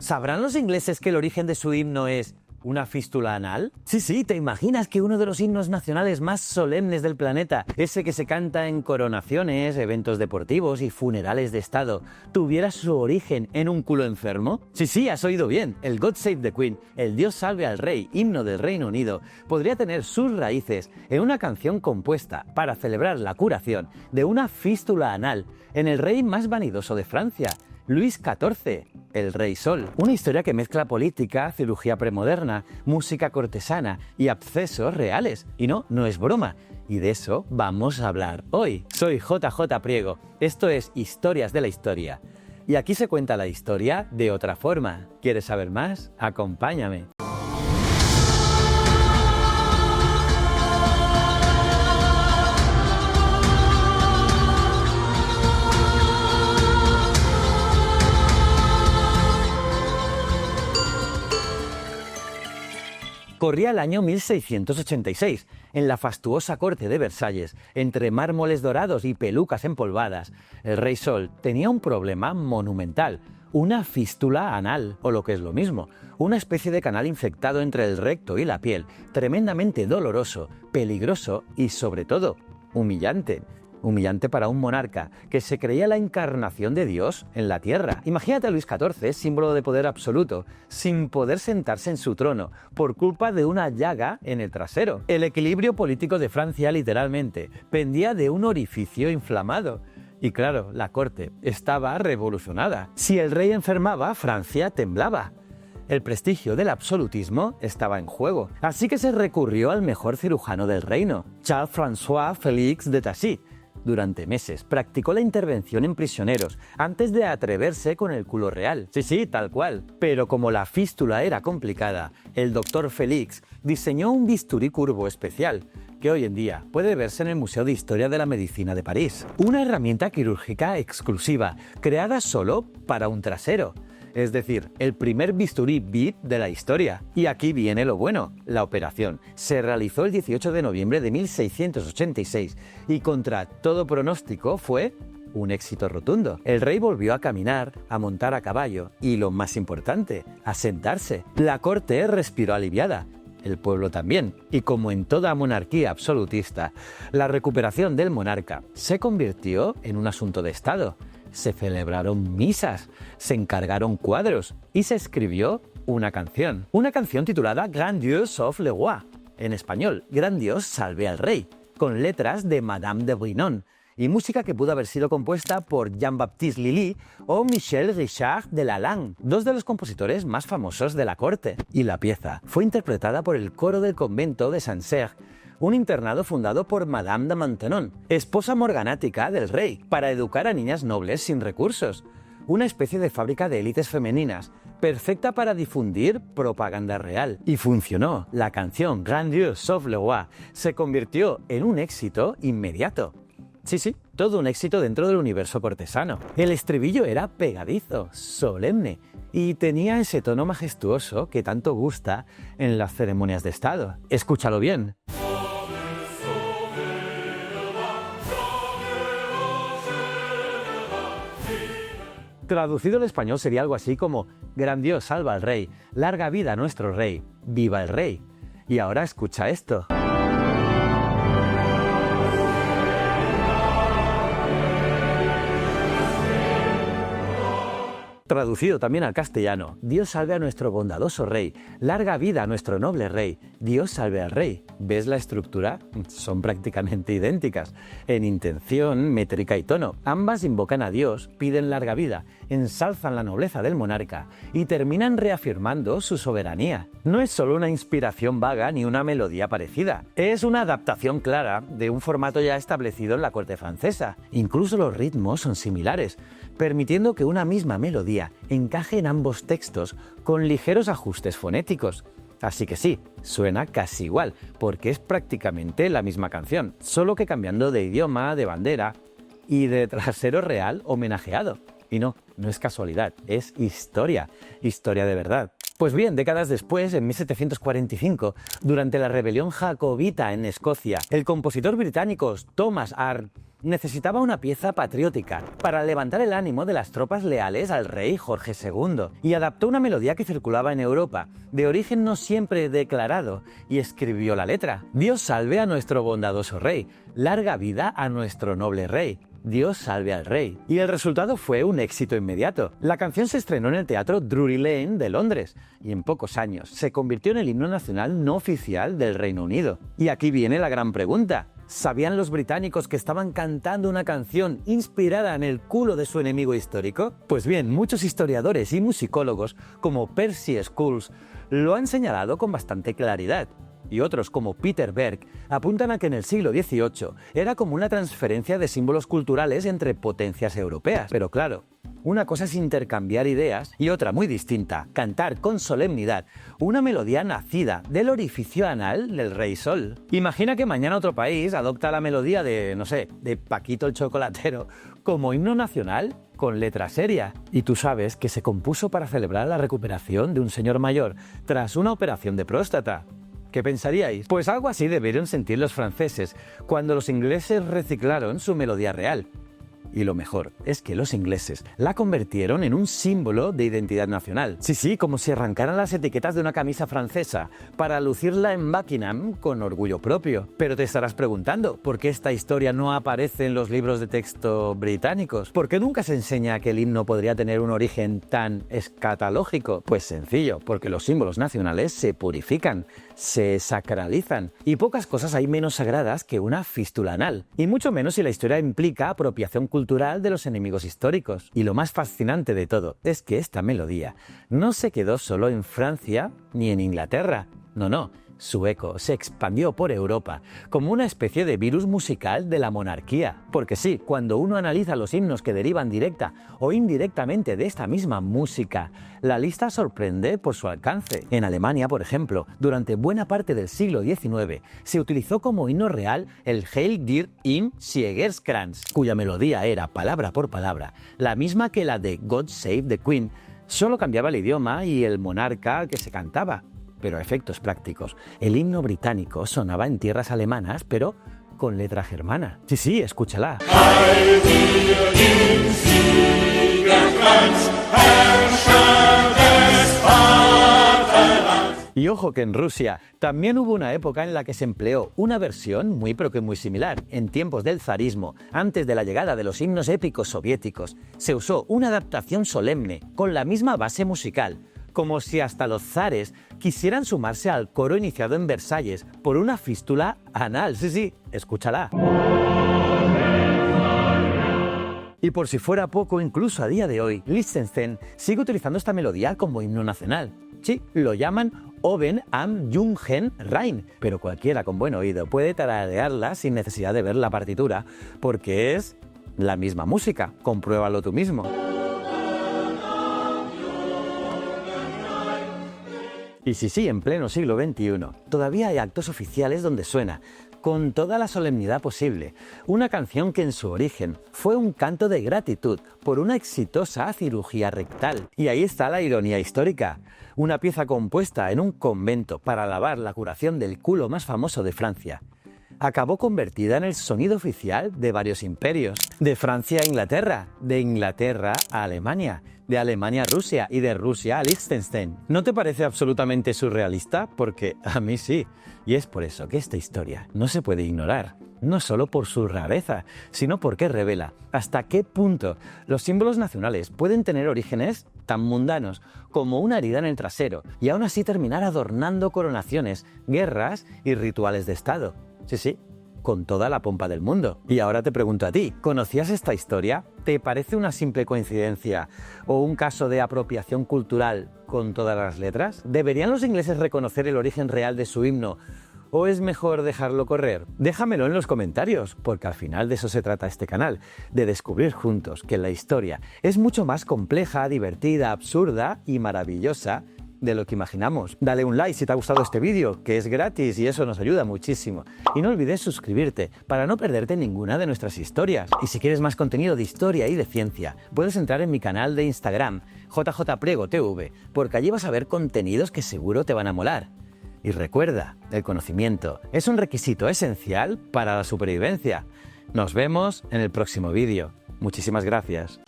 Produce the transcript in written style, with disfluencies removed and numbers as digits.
¿Sabrán los ingleses que el origen de su himno es una fístula anal? Sí, ¿te imaginas que uno de los himnos nacionales más solemnes del planeta, ese que se canta en coronaciones, eventos deportivos y funerales de estado, tuviera su origen en un culo enfermo? Sí, has oído bien. El God Save the Queen, el Dios salve al rey, himno del Reino Unido, podría tener sus raíces en una canción compuesta para celebrar la curación de una fístula anal en el rey más vanidoso de Francia, Luis XIV, el Rey Sol. Una historia que mezcla política, cirugía premoderna, música cortesana y abscesos reales. Y no es broma. Y de eso vamos a hablar hoy. Soy JJ Priego. Esto es Historias de la Historia. Y aquí se cuenta la historia de otra forma. ¿Quieres saber más? Acompáñame. Corría el año 1686. En la fastuosa corte de Versalles, entre mármoles dorados y pelucas empolvadas, el Rey Sol tenía un problema monumental: una fístula anal, o lo que es lo mismo, una especie de canal infectado entre el recto y la piel, tremendamente doloroso, peligroso y, sobre todo, humillante. Humillante para un monarca que se creía la encarnación de Dios en la tierra. Imagínate a Luis XIV, símbolo de poder absoluto, sin poder sentarse en su trono por culpa de una llaga en el trasero. El equilibrio político de Francia, literalmente, pendía de un orificio inflamado. Y claro, la corte estaba revolucionada. Si el rey enfermaba, Francia temblaba. El prestigio del absolutismo estaba en juego. Así que se recurrió al mejor cirujano del reino, Charles-François Félix de Tassy. Durante meses practicó la intervención en prisioneros antes de atreverse con el culo real. Sí, tal cual. Pero como la fístula era complicada, el doctor Félix diseñó un bisturí curvo especial que hoy en día puede verse en el Museo de Historia de la Medicina de París. Una herramienta quirúrgica exclusiva, creada solo para un trasero. Es decir, el primer bisturí VIP de la historia. Y aquí viene lo bueno. La operación se realizó el 18 de noviembre de 1686 y contra todo pronóstico fue un éxito rotundo. El rey volvió a caminar, a montar a caballo y, lo más importante, a sentarse. La corte respiró aliviada. El pueblo también. Y como en toda monarquía absolutista, la recuperación del monarca se convirtió en un asunto de Estado. Se celebraron misas, se encargaron cuadros y se escribió una canción. Una canción titulada Grand Dieu sauve le roi, en español, Gran Dios salve al rey, con letras de Madame de Brinon y música que pudo haber sido compuesta por Jean-Baptiste Lully o Michel Richard de Lalande, dos de los compositores más famosos de la corte. Y la pieza fue interpretada por el coro del convento de Saint-Cergue, un internado fundado por Madame de Maintenon, esposa morganática del rey, para educar a niñas nobles sin recursos. Una especie de fábrica de élites femeninas, perfecta para difundir propaganda real. Y funcionó. La canción Grand Dieu sauve le roi se convirtió en un éxito inmediato. Sí, todo un éxito dentro del universo cortesano. El estribillo era pegadizo, solemne, y tenía ese tono majestuoso que tanto gusta en las ceremonias de Estado. Escúchalo bien. Traducido al español sería algo así como: Gran Dios salva al rey, larga vida a nuestro rey, viva el rey. Y ahora escucha esto. Traducido también al castellano: Dios salve a nuestro bondadoso rey, larga vida a nuestro noble rey, Dios salve al rey. ¿Ves la estructura? Son prácticamente idénticas. En intención, métrica y tono. Ambas invocan a Dios, piden larga vida, ensalzan la nobleza del monarca y terminan reafirmando su soberanía. No es solo una inspiración vaga ni una melodía parecida. Es una adaptación clara de un formato ya establecido en la corte francesa. Incluso los ritmos son similares, permitiendo que una misma melodía encaje en ambos textos con ligeros ajustes fonéticos. Así que sí, suena casi igual, porque es prácticamente la misma canción, solo que cambiando de idioma, de bandera y de trasero real homenajeado. Y no es casualidad, es historia de verdad. Pues bien, décadas después, en 1745, durante la rebelión jacobita en Escocia, el compositor británico Thomas Arne necesitaba una pieza patriótica para levantar el ánimo de las tropas leales al rey Jorge II y adaptó una melodía que circulaba en Europa, de origen no siempre declarado, y escribió la letra. Dios salve a nuestro bondadoso rey, larga vida a nuestro noble rey. Dios salve al rey. Y el resultado fue un éxito inmediato. La canción se estrenó en el teatro Drury Lane de Londres y en pocos años se convirtió en el himno nacional no oficial del Reino Unido. Y aquí viene la gran pregunta. ¿Sabían los británicos que estaban cantando una canción inspirada en el culo de su enemigo histórico? Pues bien, muchos historiadores y musicólogos, como Percy Scholes, lo han señalado con bastante claridad. Y otros, como Peter Berg, apuntan a que en el siglo XVIII era como una transferencia de símbolos culturales entre potencias europeas. Pero claro, una cosa es intercambiar ideas y otra muy distinta, cantar con solemnidad una melodía nacida del orificio anal del Rey Sol. Imagina que mañana otro país adopta la melodía de, no sé, de Paquito el Chocolatero como himno nacional con letra seria. Y tú sabes que se compuso para celebrar la recuperación de un señor mayor tras una operación de próstata. ¿Qué pensaríais? Pues algo así debieron sentir los franceses cuando los ingleses reciclaron su melodía real. Y lo mejor es que los ingleses la convirtieron en un símbolo de identidad nacional. Sí, como si arrancaran las etiquetas de una camisa francesa para lucirla en Buckingham con orgullo propio. Pero te estarás preguntando, ¿por qué esta historia no aparece en los libros de texto británicos? ¿Por qué nunca se enseña que el himno podría tener un origen tan escatológico? Pues sencillo, porque los símbolos nacionales se purifican, se sacralizan, y pocas cosas hay menos sagradas que una fístula anal, y mucho menos si la historia implica apropiación cultural de los enemigos históricos. Y lo más fascinante de todo es que esta melodía no se quedó solo en Francia ni en Inglaterra, no. Su eco se expandió por Europa como una especie de virus musical de la monarquía. Porque sí, cuando uno analiza los himnos que derivan directa o indirectamente de esta misma música, la lista sorprende por su alcance. En Alemania, por ejemplo, durante buena parte del siglo XIX, se utilizó como himno real el Heil dir im Siegerkranz, cuya melodía era, palabra por palabra, la misma que la de God Save the Queen, solo cambiaba el idioma y el monarca que se cantaba. Pero a efectos prácticos, el himno británico sonaba en tierras alemanas, pero con letra germana. Sí, escúchala. Y ojo que en Rusia también hubo una época en la que se empleó una versión muy similar. En tiempos del zarismo, antes de la llegada de los himnos épicos soviéticos, se usó una adaptación solemne con la misma base musical, como si hasta los zares quisieran sumarse al coro iniciado en Versalles por una fístula anal. Sí, escúchala. Y por si fuera poco, incluso a día de hoy, Liechtenstein sigue utilizando esta melodía como himno nacional. Sí, lo llaman Oben am Jungen Rhein, pero cualquiera con buen oído puede tararearla sin necesidad de ver la partitura, porque es la misma música. Compruébalo tú mismo. Y sí, en pleno siglo XXI, todavía hay actos oficiales donde suena, con toda la solemnidad posible, una canción que en su origen fue un canto de gratitud por una exitosa cirugía rectal. Y ahí está la ironía histórica. Una pieza compuesta en un convento para alabar la curación del culo más famoso de Francia, acabó convertida en el sonido oficial de varios imperios. De Francia a Inglaterra, de Inglaterra a Alemania, de Alemania a Rusia y de Rusia a Liechtenstein. ¿No te parece absolutamente surrealista? Porque a mí sí. Y es por eso que esta historia no se puede ignorar. No solo por su rareza, sino porque revela hasta qué punto los símbolos nacionales pueden tener orígenes tan mundanos como una herida en el trasero y aún así terminar adornando coronaciones, guerras y rituales de Estado. Sí, con toda la pompa del mundo. Y ahora te pregunto a ti, ¿conocías esta historia? ¿Te parece una simple coincidencia o un caso de apropiación cultural con todas las letras? ¿Deberían los ingleses reconocer el origen real de su himno o es mejor dejarlo correr? Déjamelo en los comentarios, porque al final de eso se trata este canal, de descubrir juntos que la historia es mucho más compleja, divertida, absurda y maravillosa de lo que imaginamos. Dale un like si te ha gustado este vídeo, que es gratis y eso nos ayuda muchísimo. Y no olvides suscribirte para no perderte ninguna de nuestras historias. Y si quieres más contenido de historia y de ciencia, puedes entrar en mi canal de Instagram, JJPriegoTV, porque allí vas a ver contenidos que seguro te van a molar. Y recuerda, el conocimiento es un requisito esencial para la supervivencia. Nos vemos en el próximo vídeo. Muchísimas gracias.